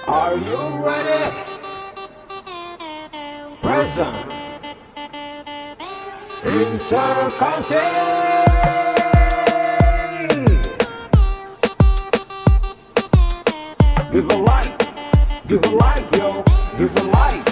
Are you ready? Present. Intercounty. Give a like. Give a like, yo. Give a like.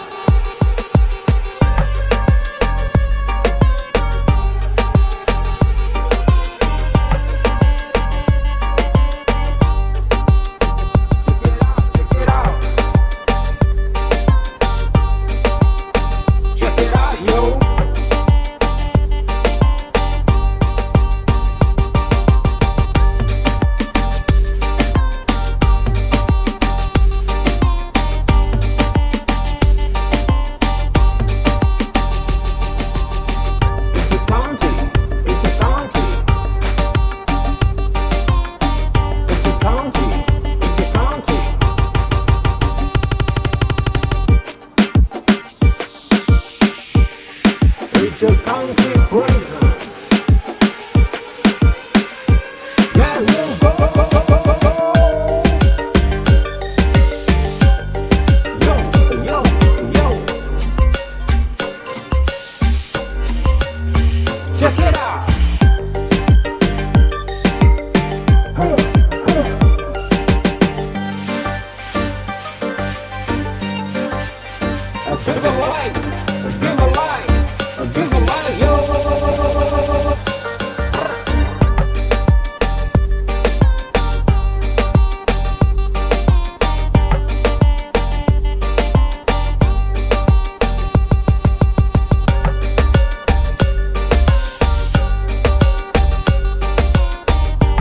It's a county prison. Yeah, we'll go, go, go, go, go, go. Yo, yo, yo. Check it out. Give a like. Give a like. Give a like, yo.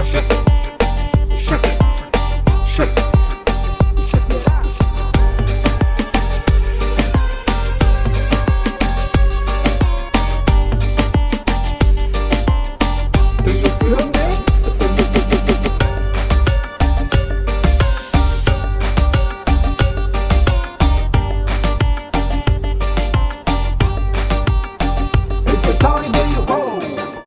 Shake it, shake it, shake it.